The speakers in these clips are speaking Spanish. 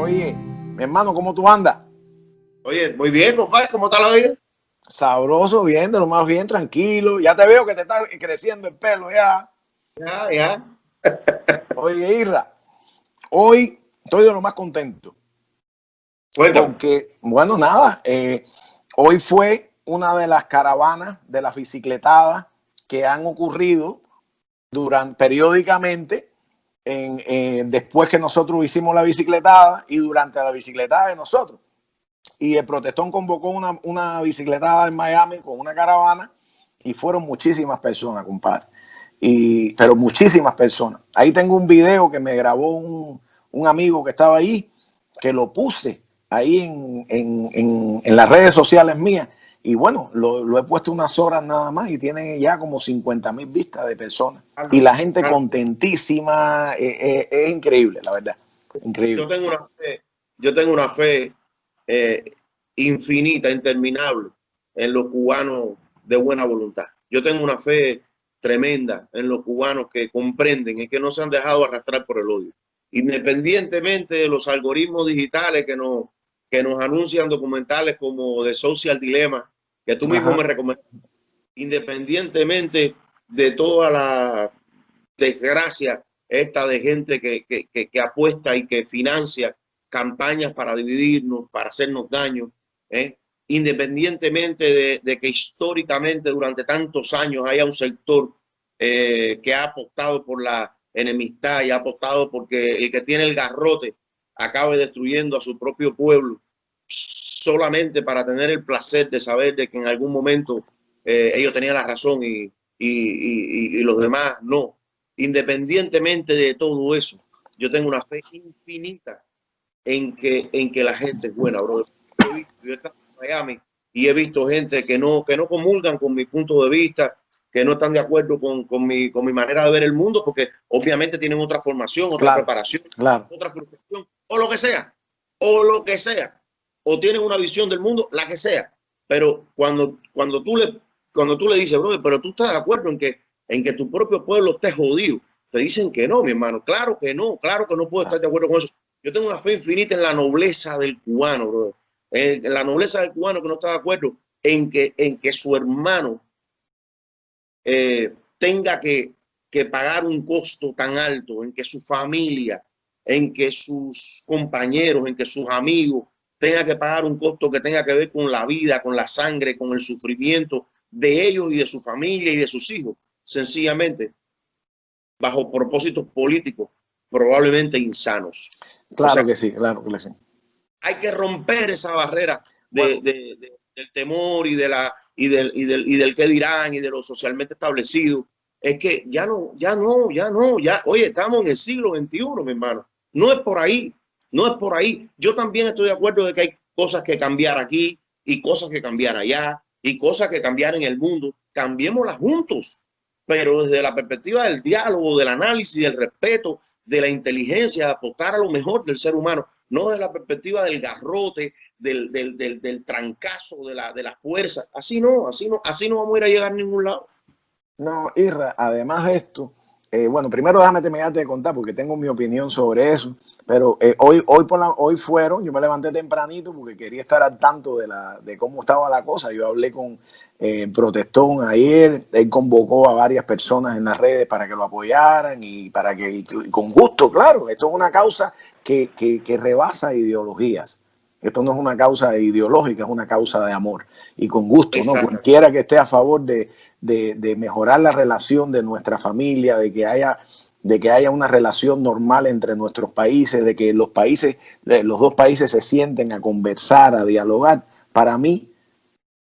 Oye, mi hermano, ¿cómo tú andas? Oye, muy bien, compadre, ¿cómo está la vida? Sabroso, bien, de lo más bien, tranquilo. Ya te veo que te está creciendo el pelo ya. Ya, ya. Oye, Irra, hoy estoy de lo más contento. Cuéntame. Porque, bueno, nada, hoy fue una de las caravanas de las bicicletadas que han ocurrido periódicamente después que nosotros hicimos la bicicletada y durante la bicicletada de nosotros. Y el protestón convocó una bicicletada en Miami con una caravana y fueron muchísimas personas, compadre. Pero muchísimas personas. Ahí tengo un video que me grabó un amigo que estaba ahí, que lo puse ahí en las redes sociales mías. Y bueno, lo he puesto unas horas nada más y tiene ya como 50,000 vistas de personas. Y Calma, la gente calma. contentísima. Es increíble, la verdad. Yo Increíble. tengo una fe, yo tengo una fe eh, infinita, interminable en los cubanos de buena voluntad. Yo tengo una fe tremenda en los cubanos que comprenden y que no se han dejado arrastrar por el odio. Independientemente de los algoritmos digitales que nos anuncian documentales como The Social Dilemma, que tú mismo me Ajá. recomendaste, independientemente de toda la desgracia esta de gente que apuesta y que financia campañas para dividirnos, para hacernos daño, ¿eh? Independientemente de que históricamente durante tantos años haya un sector que ha apostado por la enemistad y ha apostado porque el que tiene el garrote acabe destruyendo a su propio pueblo solamente para tener el placer de saber de que en algún momento ellos tenían la razón y los demás no. Independientemente de todo eso, yo tengo una fe infinita en que la gente es buena, bro. Yo he estado en Miami y he visto gente que no comulgan con mi punto de vista, que no están de acuerdo con mi manera de ver el mundo, porque obviamente tienen otra formación, otra Claro, preparación, claro. otra frustración, o lo que sea, o tienen una visión del mundo, la que sea. Pero cuando tú le dices, bro, pero tú estás de acuerdo en que tu propio pueblo esté jodido, te dicen que no, mi hermano. Claro que no puedo estar de acuerdo con eso. Yo tengo una fe infinita en la nobleza del cubano, brother. En la nobleza del cubano que no está de acuerdo en que su hermano tenga que pagar un costo tan alto, en que su familia, en que sus compañeros, en que sus amigos tengan que pagar un costo que tenga que ver con la vida, con la sangre, con el sufrimiento de ellos y de su familia y de sus hijos, sencillamente bajo propósitos políticos probablemente insanos. O Claro sea, que sí, claro que sí. hay que romper esa barrera Bueno, del temor y del qué dirán y de lo socialmente establecido. Es que ya, oye, estamos en el siglo XXI, mi hermano. No es por ahí, no es por ahí. Yo también estoy de acuerdo de que hay cosas que cambiar aquí y cosas que cambiar allá y cosas que cambiar en el mundo. Cambiémoslas juntos, pero desde la perspectiva del diálogo, del análisis, del respeto, de la inteligencia, de apostar a lo mejor del ser humano, no desde la perspectiva del garrote, del trancazo, de la fuerza. Así no vamos a ir a llegar a ningún lado. no, Irra, además de esto, bueno, primero déjame terminarte de contar porque tengo mi opinión sobre eso, pero hoy fueron, yo me levanté tempranito porque quería estar al tanto de cómo estaba la cosa. Yo hablé con Protestón ayer, él convocó a varias personas en las redes para que lo apoyaran y para que, y con gusto, claro, esto es una causa que rebasa ideologías. Esto no es una causa ideológica, es una causa de amor. Y con gusto, ¿no? Exacto. Cualquiera que esté a favor de mejorar la relación de nuestra familia, de que haya una relación normal entre nuestros países, de que los dos países se sienten a conversar, a dialogar, para mí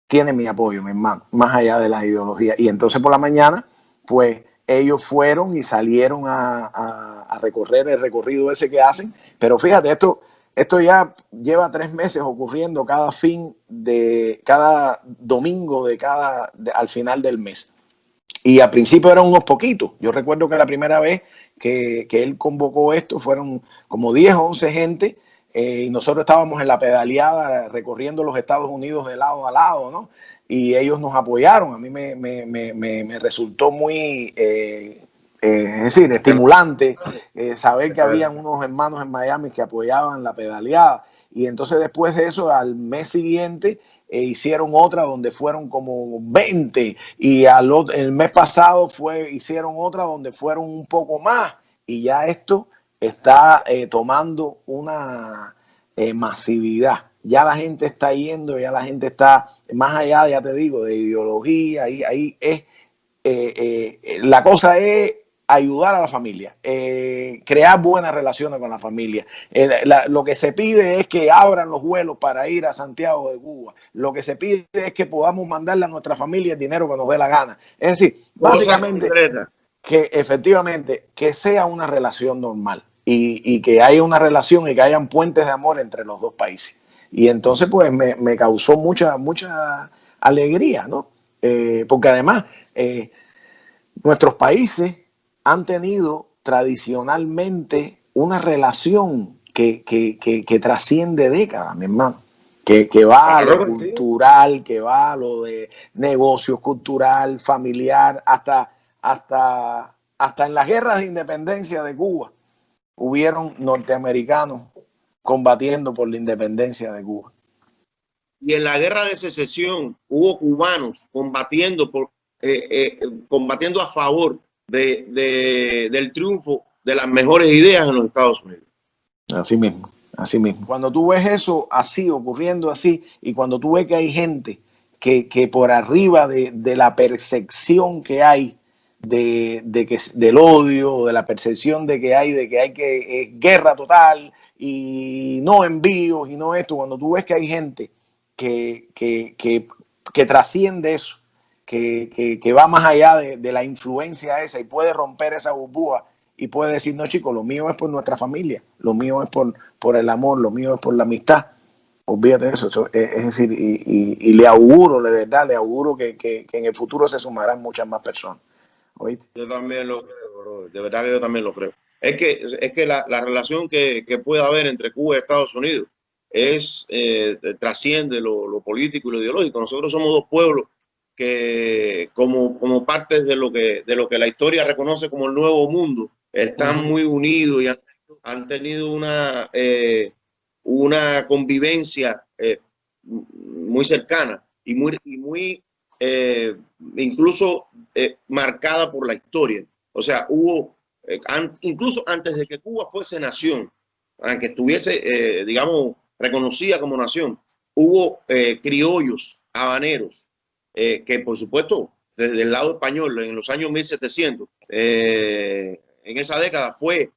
tiene mi apoyo, mi hermano, más allá de las ideologías. Y entonces por la mañana, pues ellos fueron y salieron a recorrer el recorrido ese que hacen. Pero fíjate, esto ya lleva 3 meses ocurriendo cada domingo al final del mes. Y al principio eran unos poquitos. Yo recuerdo que la primera vez que él convocó esto fueron como 10 o 11 gente, y nosotros estábamos en la pedaleada recorriendo los Estados Unidos de lado a lado, ¿no? Y ellos nos apoyaron. A mí me resultó muy es decir, estimulante, saber que habían unos hermanos en Miami que apoyaban la pedaleada. Y entonces después de eso, al mes siguiente, hicieron otra donde fueron como 20 y el mes pasado hicieron otra donde fueron un poco más y ya esto está tomando una masividad. Ya la gente está yendo, ya la gente está más allá, ya te digo, de ideología, ahí es, la cosa es ayudar a la familia, crear buenas relaciones con la familia. Lo que se pide es que abran los vuelos para ir a Santiago de Cuba. Lo que se pide es que podamos mandarle a nuestra familia el dinero que nos dé la gana. Es decir, básicamente que efectivamente que sea una relación normal y que haya una relación y que hayan puentes de amor entre los dos países. Y entonces pues me causó mucha alegría, ¿no? Porque además nuestros países han tenido tradicionalmente una relación que trasciende décadas, mi hermano. Que va a lo cultural, que va a lo de negocios, cultural, familiar, hasta en las guerras de independencia de Cuba hubieron norteamericanos combatiendo por la independencia de Cuba. Y en la guerra de secesión hubo cubanos combatiendo combatiendo a favor del triunfo de las mejores ideas en los Estados Unidos. Así mismo, así mismo. Cuando tú ves eso así, ocurriendo así, y cuando tú ves que hay gente que por arriba de la percepción que hay del odio, de la percepción de que hay guerra total y no envíos y no esto, cuando tú ves que hay gente que trasciende eso, que va más allá de la influencia esa y puede romper esa burbuja y puede decir, no chicos, lo mío es por nuestra familia, lo mío es por el amor, lo mío es por la amistad. Olvídate de eso, es decir, y le auguro, de verdad, le auguro que en el futuro se sumarán muchas más personas. ¿Oíste? Yo también lo creo, bro. De verdad que yo también lo creo. Es que la relación que puede haber entre Cuba y Estados Unidos trasciende lo político y lo ideológico. Nosotros somos dos pueblos que como partes de lo que la historia reconoce como el Nuevo Mundo, están muy unidos y han tenido una convivencia muy cercana y muy incluso marcada por la historia. O sea, hubo, incluso antes de que Cuba fuese nación, aunque estuviese, digamos, reconocida como nación, hubo criollos, habaneros, que por supuesto, desde el lado español, en los años 1700, en esa década, fue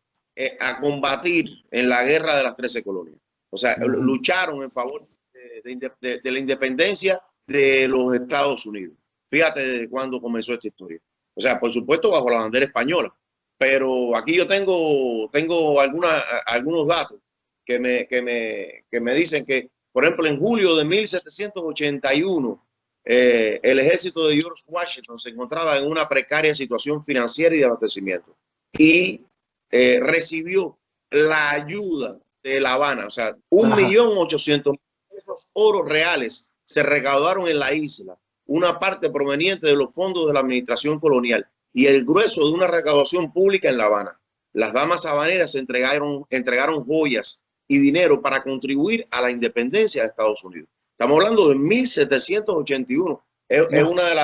a combatir en la guerra de las 13 colonias. O sea, lucharon en favor de la independencia de los Estados Unidos. Fíjate desde cuándo comenzó esta historia. O sea, por supuesto, bajo la bandera española. Pero aquí yo tengo algunos datos que me dicen que, por ejemplo, en julio de 1781, el ejército de George Washington se encontraba en una precaria situación financiera y de abastecimiento. Y recibió la ayuda de La Habana. O sea, 1.800.000 pesos oro reales se recaudaron en la isla, una parte proveniente de los fondos de la administración colonial y el grueso de una recaudación pública en La Habana. Las damas habaneras entregaron joyas y dinero para contribuir a la independencia de Estados Unidos. Estamos hablando de 1781. Es una de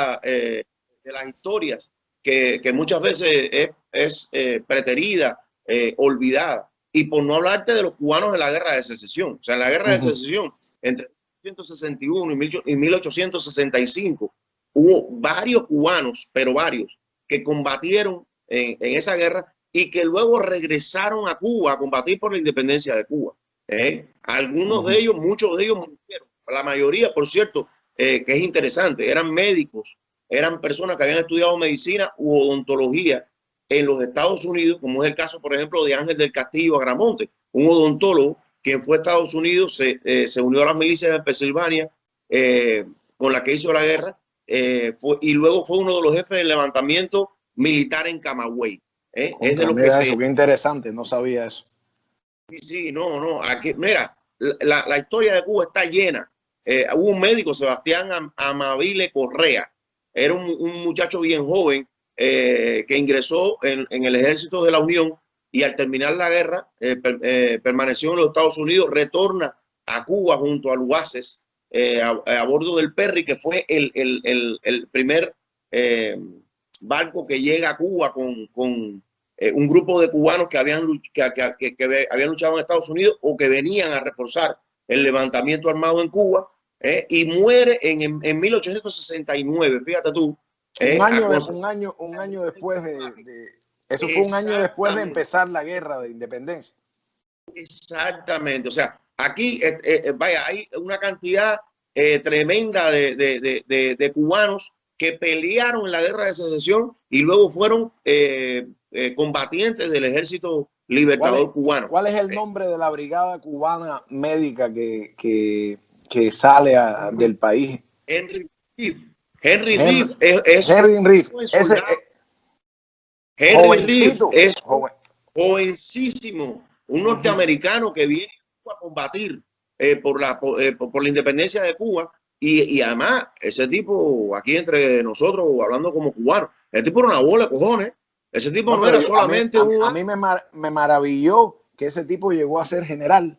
las historias que muchas veces es preterida, olvidada. Y por no hablarte de los cubanos en la guerra de secesión. O sea, en la guerra de secesión, entre 1861 y 1865, hubo varios cubanos, pero varios, que combatieron en esa guerra y que luego regresaron a Cuba a combatir por la independencia de Cuba. Algunos de ellos, muchos de ellos murieron. La mayoría, por cierto, que es interesante, eran médicos, eran personas que habían estudiado medicina u odontología en los Estados Unidos, como es el caso, por ejemplo, de Ángel del Castillo Agramonte, un odontólogo quien fue a Estados Unidos, se unió a las milicias de Pensilvania, con la que hizo la guerra, y luego fue uno de los jefes del levantamiento militar en Camagüey. Es de lo que eso, qué interesante, no sabía eso. Sí, no, aquí, mira, la historia de Cuba está llena. Hubo un médico, Sebastián Amabile Correa, era un muchacho bien joven, que ingresó en el ejército de la Unión y al terminar la guerra permaneció en los Estados Unidos, retorna a Cuba junto a Luaces a bordo del Perry, que fue el primer barco que llega a Cuba con un grupo de cubanos que habían luchado en Estados Unidos o que venían a reforzar el levantamiento armado en Cuba, y muere en 1869, fíjate tú. Un año después eso fue un año después de empezar la guerra de independencia. Exactamente, o sea, aquí vaya, hay una cantidad tremenda de cubanos que pelearon en la guerra de secesión y luego fueron combatientes del ejército libertador cubano. ¿Cuál es el nombre de la brigada cubana médica que sale del país? Henry Reeve. Henry Reeve es jovencísimo, un norteamericano que viene a combatir por la independencia de Cuba. Y además, ese tipo, aquí entre nosotros, hablando como cubanos, el tipo era una bola de cojones. Ese tipo no era solamente a mí me maravilló que ese tipo llegó a ser general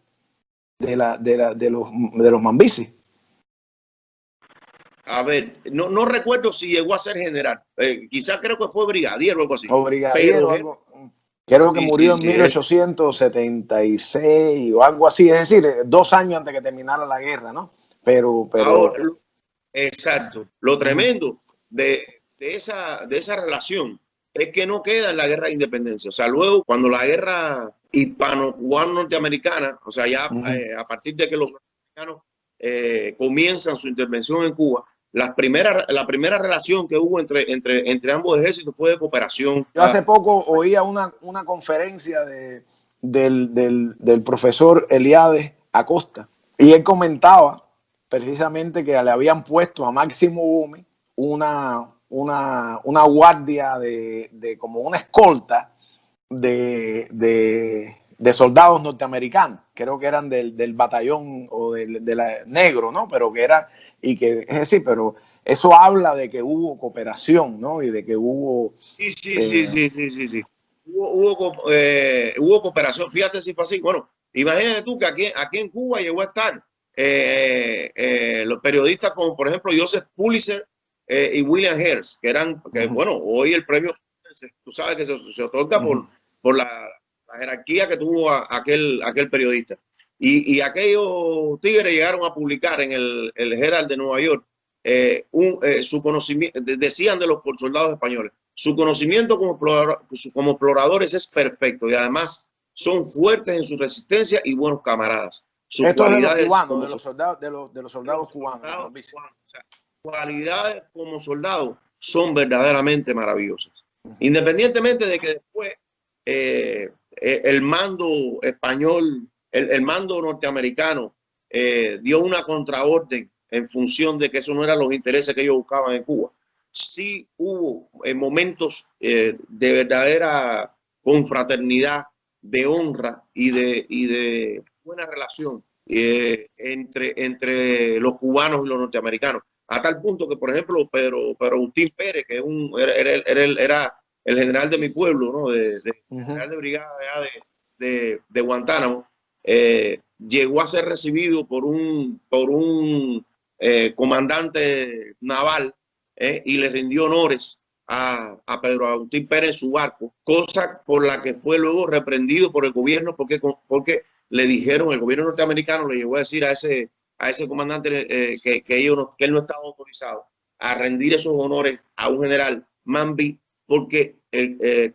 de los Mambises. A ver, no recuerdo si llegó a ser general. Quizás creo que fue brigadier o algo así. O brigadier pero, o algo. Creo que murió en 1876 o algo así. Es decir, 2 años antes que terminara la guerra, ¿no? Pero ahora, exacto. Lo tremendo de esa relación es que no queda en la guerra de independencia. O sea, luego, cuando la guerra hispano-cubano-norteamericana, o sea, ya a partir de que los norteamericanos comienzan su intervención en Cuba, la primera relación que hubo entre ambos ejércitos fue de cooperación. Yo hace poco oía una conferencia del profesor Eliades Acosta y él comentaba precisamente que le habían puesto a Máximo Gómez una guardia de como una escolta de soldados norteamericanos, creo que eran del batallón o de la negro, ¿no? Pero que era, y que es decir, pero eso habla de que hubo cooperación, ¿no? Y de que hubo... Sí. Hubo cooperación, fíjate si fue así. Bueno, imagínate tú que aquí en Cuba llegó a estar los periodistas como, por ejemplo, Joseph Pulitzer y William Hearst, que eran, bueno, hoy el premio, tú sabes que se otorga por la jerarquía que tuvo aquel periodista. Y aquellos tigres llegaron a publicar en el Herald de Nueva York su conocimiento, decían de los soldados españoles, su conocimiento como exploradores es perfecto y además son fuertes en su resistencia y buenos camaradas. Sus cualidades de los soldados cubanos. O sea, cualidades como soldados son verdaderamente maravillosas. Independientemente de que después el mando español, el mando norteamericano dio una contraorden en función de que eso no eran los intereses que ellos buscaban en Cuba. Sí hubo momentos de verdadera confraternidad, de honra y de buena relación entre los cubanos y los norteamericanos. A tal punto que, por ejemplo, Pedro Agustín Pérez, que era el general de mi pueblo, ¿no? General de brigada de Guantánamo, llegó a ser recibido por un comandante naval y le rindió honores a Pedro Agustín Pérez en su barco, cosa por la que fue luego reprendido por el gobierno porque le dijeron, el gobierno norteamericano le llegó a decir a ese comandante que él no estaba autorizado a rendir esos honores a un general Manby porque el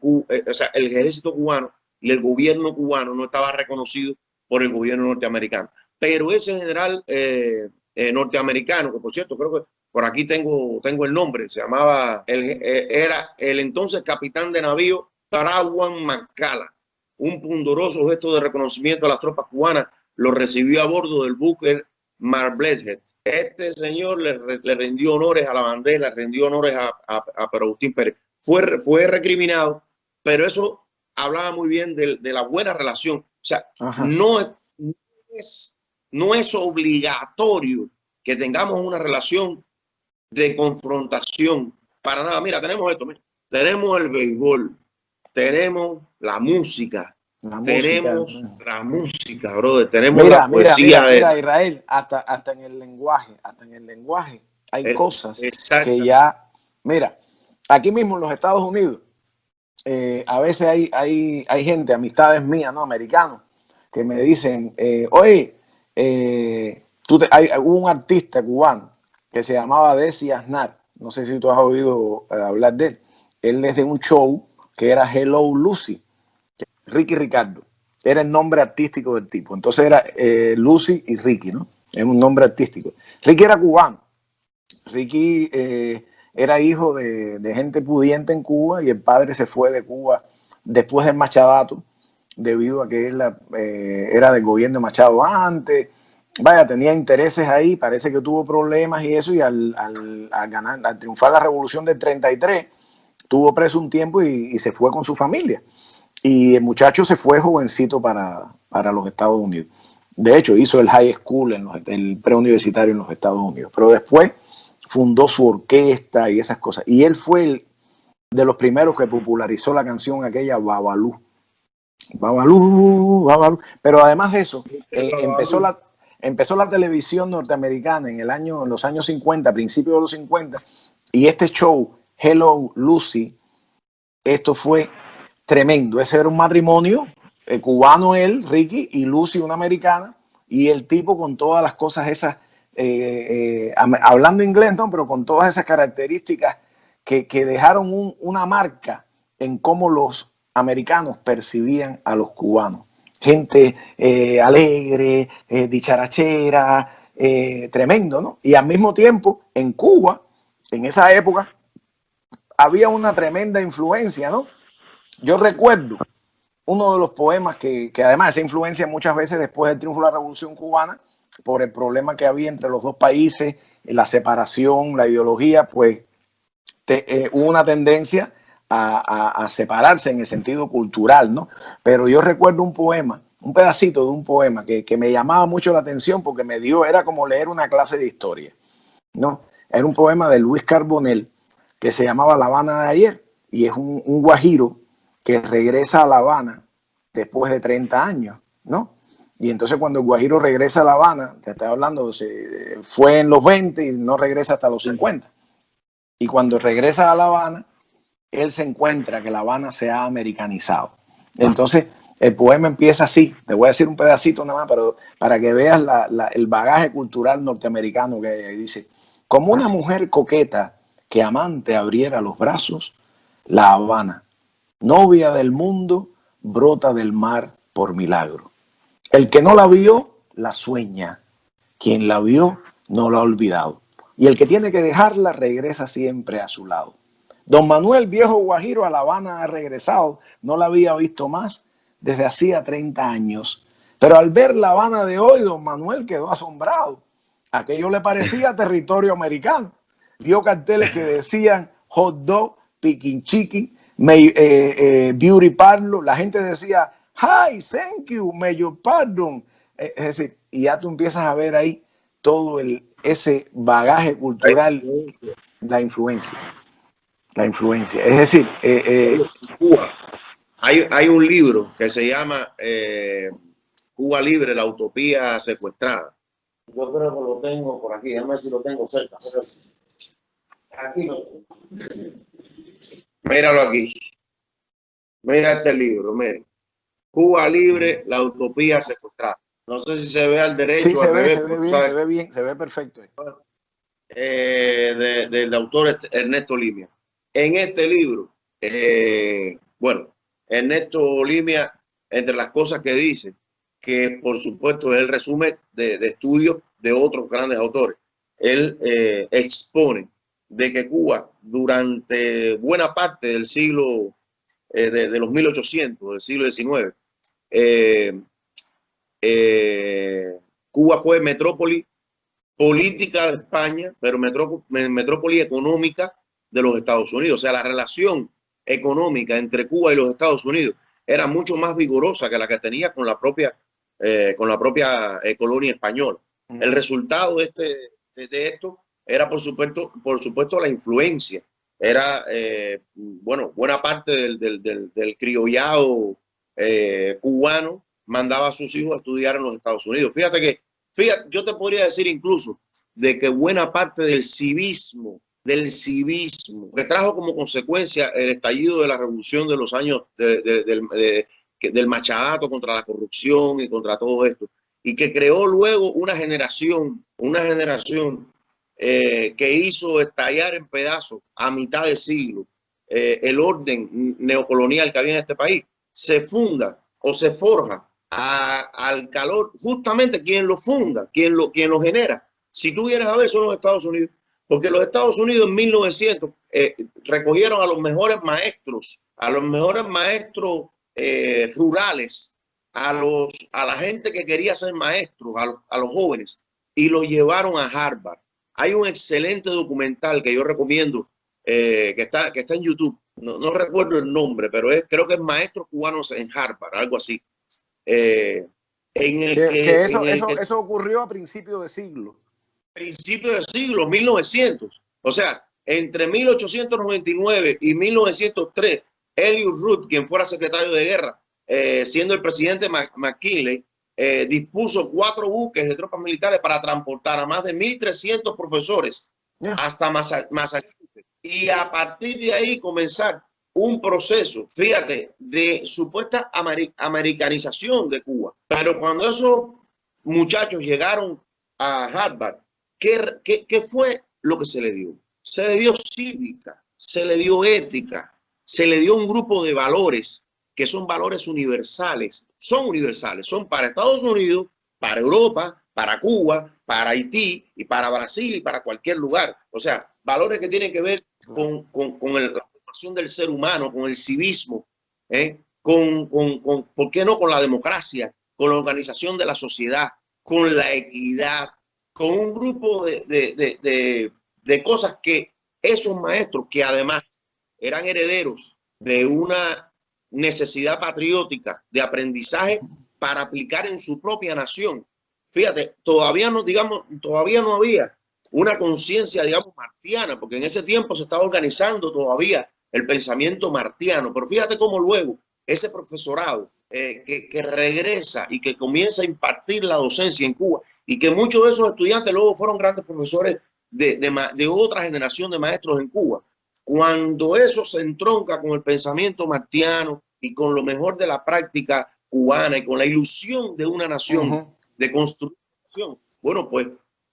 ejército cubano y el gobierno cubano no estaba reconocido por el gobierno norteamericano. Pero ese general norteamericano, que por cierto creo que por aquí tengo el nombre, se llamaba, era el entonces capitán de navío Tarawan Mancala, un pundoroso gesto de reconocimiento a las tropas cubanas, lo recibió a bordo del buque Marblehead. Este señor le rindió honores a la bandera, le rindió honores a Pedro Agustín Pérez. Fue recriminado, pero eso hablaba muy bien de la buena relación. O sea, no es obligatorio que tengamos una relación de confrontación para nada. Mira, tenemos esto, mira. tenemos el béisbol, tenemos la música, tenemos la música, brother, tenemos la poesía. Mira, Israel, hasta en el lenguaje hay cosas que ya, mira, aquí mismo en los Estados Unidos, a veces hay gente, amistades mías, ¿no? Americanos, que me dicen, oye, hay un artista cubano que se llamaba Desi Aznar, no sé si tú has oído hablar de él. Él es de un show que era Hello Lucy, Ricky Ricardo, era el nombre artístico del tipo. Entonces era Lucy y Ricky, ¿no? Es un nombre artístico. Ricky era cubano. Ricky era hijo de gente pudiente en Cuba y el padre se fue de Cuba después del Machadato, debido a que él era del gobierno de Machado antes. Vaya, tenía intereses ahí, parece que tuvo problemas y eso, y al triunfar la revolución del 33, tuvo preso un tiempo y se fue con su familia. Y el muchacho se fue jovencito para los Estados Unidos. De hecho, hizo el high school, el preuniversitario en los Estados Unidos. Pero después fundó su orquesta y esas cosas. Y él fue de los primeros que popularizó la canción aquella Babalú. Babalú, Babalú. Pero además de eso, empezó la televisión norteamericana en los años 50, principios de los 50, y este show, Hello Lucy, esto fue tremendo. Ese era un matrimonio, cubano él, Ricky, y Lucy, una americana, y el tipo con todas las cosas esas, hablando inglés, ¿no? Pero con todas esas características que dejaron una marca en cómo los americanos percibían a los cubanos. Gente alegre, dicharachera, tremendo, ¿no? Y al mismo tiempo, en Cuba, en esa época, había una tremenda influencia, ¿no? Yo recuerdo uno de los poemas que además esa influencia muchas veces después del triunfo de la Revolución Cubana, por el problema que había entre los dos países, la separación, la ideología, pues hubo una tendencia a separarse en el sentido cultural, ¿no? Pero yo recuerdo un poema, un pedacito de un poema que me llamaba mucho la atención porque era como leer una clase de historia, ¿no? Era un poema de Luis Carbonell que se llamaba La Habana de ayer, y es un guajiro que regresa a La Habana después de 30 años, ¿no? Y entonces cuando el guajiro regresa a La Habana, te estoy hablando, fue en los 20 y no regresa hasta los 50. Y cuando regresa a La Habana, él se encuentra que La Habana se ha americanizado. Entonces, el poema empieza así. Te voy a decir un pedacito nada más, pero para que veas el bagaje cultural norteamericano que hay. Dice, como una mujer coqueta que amante abriera los brazos, La Habana, novia del mundo, brota del mar por milagro. El que no la vio, la sueña. Quien la vio, no la ha olvidado. Y el que tiene que dejarla, regresa siempre a su lado. Don Manuel, viejo guajiro, a La Habana ha regresado. No la había visto más desde hacía 30 años. Pero al ver La Habana de hoy, don Manuel quedó asombrado. Aquello le parecía territorio americano. Vio carteles que decían hot dog, picking chicken, beauty parlor. La gente decía, hi, thank you, mayor pardon. Es decir, y ya tú empiezas a ver ahí todo ese bagaje cultural, la influencia. La influencia. Es decir, Cuba. Hay un libro que se llama Cuba Libre, la utopía secuestrada. Yo creo que lo tengo por aquí, déjame ver si lo tengo cerca. Aquí lo tengo. Míralo aquí. Mira este libro, mira. Cuba Libre, la utopía secuestrada. No sé si se ve al derecho sí, o al revés. Se ve bien, se ve bien, se ve perfecto. Del autor Ernesto Limia. En este libro, bueno, Ernesto Limia, entre las cosas que dice, que por supuesto es el resumen de estudios de otros grandes autores, él expone de que Cuba durante buena parte del siglo, de los 1800, del siglo XIX, Cuba fue metrópoli política de España, pero metrópoli económica de los Estados Unidos. O sea, la relación económica entre Cuba y los Estados Unidos era mucho más vigorosa que la que tenía con la propia colonia española. El resultado de esto era, por supuesto, la influencia era, bueno, buena parte del criollado cubano mandaba a sus hijos a estudiar en los Estados Unidos. Fíjate, yo te podría decir incluso de que buena parte del civismo que trajo como consecuencia el estallido de la revolución de los años del machadato contra la corrupción y contra todo esto, y que creó luego una generación que hizo estallar en pedazos a mitad de siglo el orden neocolonial que había en este país, se funda o se forja al calor, justamente quien lo funda, quien lo genera. Si tú vienes a ver, son los Estados Unidos, porque los Estados Unidos en 1900 recogieron a los mejores maestros, rurales, a la gente que quería ser maestros, a los jóvenes, y los llevaron a Harvard. Hay un excelente documental que yo recomiendo, que está en YouTube. No recuerdo el nombre, pero creo que es Maestros Cubanos en Harvard, algo así. Eso ocurrió a principios de siglo. Principios del siglo, 1900. O sea, entre 1899 y 1903, Eliot Root, quien fuera secretario de guerra, siendo el presidente McKinley, dispuso 4 buques de tropas militares para transportar a más de 1.300 profesores hasta Massachusetts. Y a partir de ahí comenzar un proceso, fíjate, de supuesta americanización de Cuba. Pero cuando esos muchachos llegaron a Harvard, ¿qué fue lo que se le dio? Se le dio cívica, se le dio ética, se le dio un grupo de valores que son valores universales. Son universales, son para Estados Unidos, para Europa, para Cuba, para Haití y para Brasil y para cualquier lugar. O sea, valores que tienen que ver con la formación del ser humano, con el civismo, ¿por qué no? Con la democracia, con la organización de la sociedad, con la equidad, con un grupo de cosas que esos maestros, que además eran herederos de una necesidad patriótica de aprendizaje para aplicar en su propia nación. Fíjate, todavía no había una conciencia, digamos, martiana, porque en ese tiempo se estaba organizando todavía el pensamiento martiano. Pero fíjate cómo luego ese profesorado que regresa y que comienza a impartir la docencia en Cuba, y que muchos de esos estudiantes luego fueron grandes profesores de otra generación de maestros en Cuba. Cuando eso se entronca con el pensamiento martiano y con lo mejor de la práctica cubana y con la ilusión de una nación, de construcción, bueno, pues,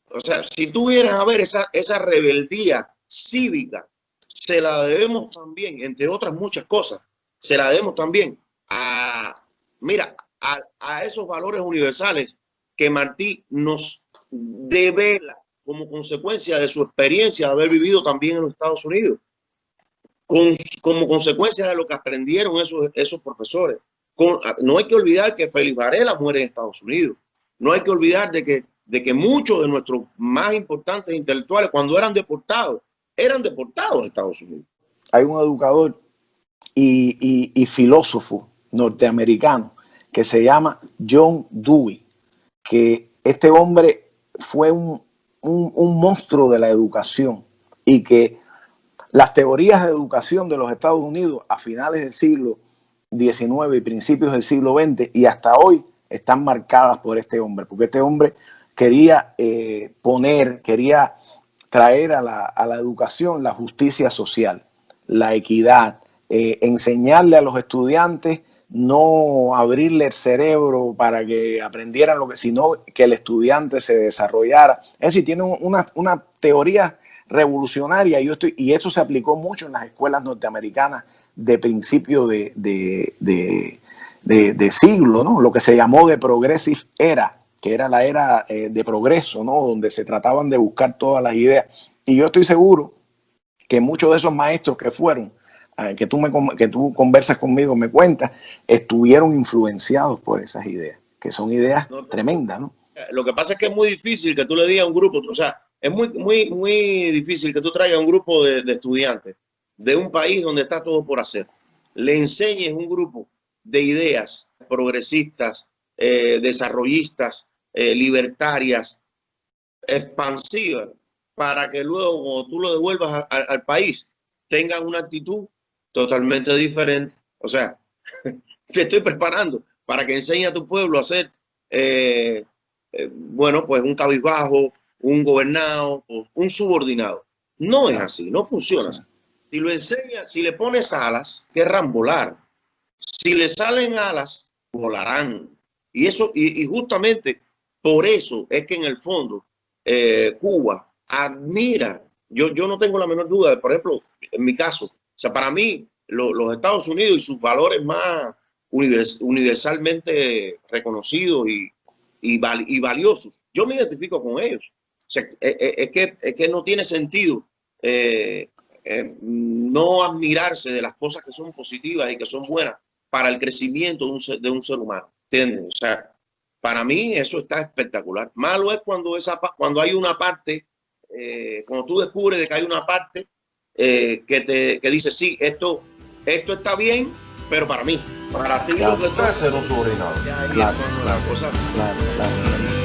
o sea, si tú vienes a ver esa rebeldía cívica, se la debemos también, entre otras muchas cosas, se la debemos también a esos valores universales que Martí nos devela como consecuencia de su experiencia de haber vivido también en los Estados Unidos, como consecuencia de lo que aprendieron esos profesores. No hay que olvidar que Félix Varela muere en Estados Unidos. No hay que olvidar de que muchos de nuestros más importantes intelectuales, cuando eran deportados a Estados Unidos. Hay un educador y filósofo norteamericano que se llama John Dewey, que este hombre fue un monstruo de la educación, y que las teorías de educación de los Estados Unidos a finales del siglo XIX y principios del siglo XX y hasta hoy están marcadas por este hombre, porque este hombre quería traer a la educación la justicia social, la equidad, enseñarle a los estudiantes, no abrirle el cerebro para que aprendieran sino que el estudiante se desarrollara. Es decir, tiene una teoría revolucionaria, y eso se aplicó mucho en las escuelas norteamericanas de principio de siglo, ¿no? Lo que se llamó de Progressive Era, que era la era de progreso, ¿no? Donde se trataban de buscar todas las ideas. Y yo estoy seguro que muchos de esos maestros que fueron, que tú conversas conmigo, me cuentas, estuvieron influenciados por esas ideas, que son ideas tremendas, ¿no? Lo que pasa es que es muy difícil que tú le digas a un grupo, o sea, es muy difícil que tú traigas un grupo de estudiantes de un país donde está todo por hacer, le enseñes un grupo de ideas progresistas, desarrollistas, libertarias, expansivas, para que luego, cuando tú lo devuelvas al país, tengan una actitud totalmente diferente. O sea, te estoy preparando para que enseñe a tu pueblo a ser, bueno, pues un cabizbajo, un gobernado, un subordinado. No es así, no funciona así. Si lo enseñas, si le pones alas, querrán volar. Si le salen alas, volarán. Y eso, y justamente por eso es que en el fondo Cuba admira. Yo no tengo la menor duda, por ejemplo, en mi caso, o sea, para mí los Estados Unidos y sus valores más universalmente reconocidos y valiosos, yo me identifico con ellos. O sea, es que no tiene sentido no admirarse de las cosas que son positivas y que son buenas para el crecimiento de un ser humano. ¿Entiendes? O sea, para mí eso está espectacular. Malo es cuando hay una parte, cuando tú descubres de que hay una parte que dice, sí, esto está bien, pero para mí, para ti, Claro, lo que ser un subordinado. ya ahí es cuando la cosa... Claro.